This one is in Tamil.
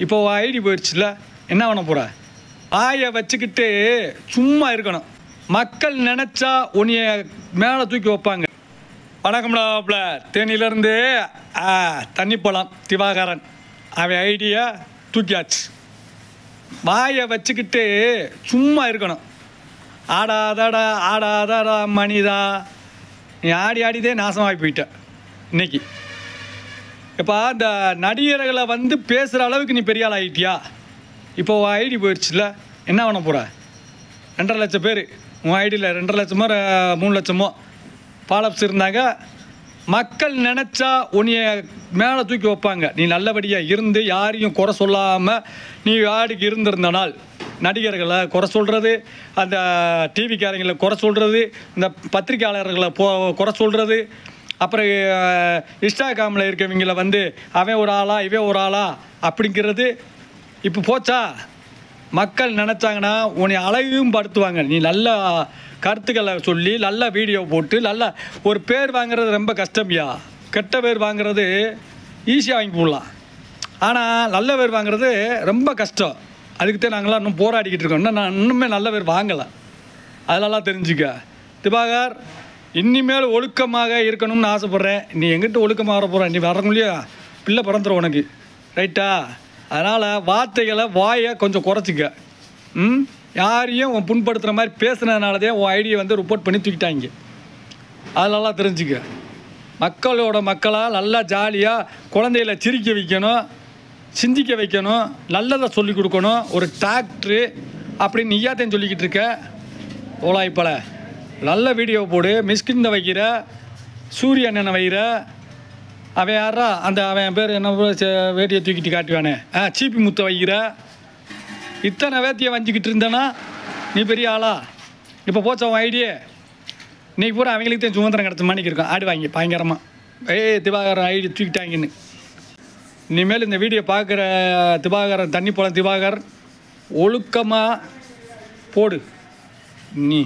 இப்போ ஐடி போயிடுச்சுல, என்ன பண்ண போகிற? ஆயை வச்சுக்கிட்டு சும்மா இருக்கணும். மக்கள் நினச்சா உன்னைய மேலே தூக்கி வைப்பாங்க. வணக்கம்டாப்ல, தேனியிலேருந்து தண்ணி பழம் திவாகரன் அவன் ஐடியா தூக்கியாச்சு. வாயை வச்சுக்கிட்டு சும்மா இருக்கணும். ஆடாதாடா ஆடாதாடா மணிதா, நீ ஆடி ஆடிதே நாசமாகி போயிட்ட இன்னைக்கு. இப்போ இந்த நடிகர்களை வந்து பேசுகிற அளவுக்கு நீ பெரிய ஆள் ஆகிட்டியா? இப்போ உன் ஐடி போயிடுச்சுல, என்ன பண்ண போகிற? 2.5 லட்சம் பேர் உன் ஐடியில், 2.5 லட்சமோ 3 லட்சமோ ஃபாலோவர்ஸ் இருந்தாங்க. மக்கள் நினச்சா உன்னைய மேலே தூக்கி வைப்பாங்க. நீ நல்லபடியாக இருந்து யாரையும் குறை சொல்லாமல் நீ ஆடிக்கு இருந்திருந்தனால், நடிகர்களை குறை சொல்கிறது, அந்த டிவிக்காரங்களை குறை சொல்கிறது, இந்த பத்திரிக்கையாளர்களை குறை சொல்கிறது, அப்புறம் இன்ஸ்டாகிராமில் இருக்கவங்கள வந்து அவன் ஒரு ஆளா இவன் ஒரு ஆளா அப்படிங்கிறது இப்போ போச்சா? மக்கள் நினச்சாங்கன்னா உன்னை அழகும் படுத்துவாங்க. நீ நல்ல கருத்துக்களை சொல்லி நல்ல வீடியோ போட்டு நல்ல ஒரு பேர் வாங்குறது ரொம்ப கஷ்டம்யா. கெட்ட பேர் வாங்குறது ஈஸியாக வாங்கி போடலாம், ஆனால் நல்ல பேர் வாங்குறது ரொம்ப கஷ்டம். அதுக்குத்தான் நாங்களாம் இன்னும் போராடிக்கிட்டு இருக்கோம். இன்னும் நான் இன்னுமே நல்ல பேர் வாங்கலை. அதெல்லாம் தெரிஞ்சுக்க திவாகர். இனிமேல் ஒழுக்கமாக இருக்கணும்னு ஆசைப்பட்றேன். நீ எங்கிட்ட ஒழுக்கமாக வர போகிற? நீ வரக்குள்ளேயே பிள்ளை பிறந்துடும் உனக்கு, ரைட்டா? அதனால் வார்த்தைகளை வாயை கொஞ்சம் குறைச்சிக்க. யாரையும் உன் புண்படுத்துகிற மாதிரி பேசுனதுனாலதான் உன் ஐடியை வந்து ரிப்போர்ட் பண்ணி தூக்கிட்டாங்க. அதெல்லாம் தெரிஞ்சுக்க. மக்களோட மக்களாக நல்லா ஜாலியாக குழந்தைகளை சிரிக்க வைக்கணும், சிந்திக்க வைக்கணும், நல்லதை சொல்லிக் கொடுக்கணும். ஒரு டாக்டரு அப்படின்னு நீயாத்தையும் சொல்லிக்கிட்டு இருக்க. ஓலாய்ப்பல நல்ல வீடியோ போடு. மிஸ்கிந்த வைக்கிற, சூரிய அண்ணனை வைக்கிற, அவன் யாரா அந்த அவன் பேர் என்ன வேட்டியை தூக்கிட்டு காட்டுவானே, சீப்பி முத்த வைக்கிற. இத்தனை வேத்தியை வஞ்சிக்கிட்டு இருந்தேன்னா நீ பெரிய ஆளா? இப்போ போச்சா உன் ஐடியே? இன்றைக்கி பூரா அவங்களுக்கு தான் சுதந்திரம் கிடச்ச மணிக்கு இருக்கும். ஆடுவாங்க பயங்கரமாக. திவாகரன் ஐடி தூக்கிட்டாங்கன்னு. இனிமேல் இந்த வீடியோ பார்க்குற திவாகரன், தண்ணி பழம் திவாகர், ஒழுக்கமாக போடு நீ.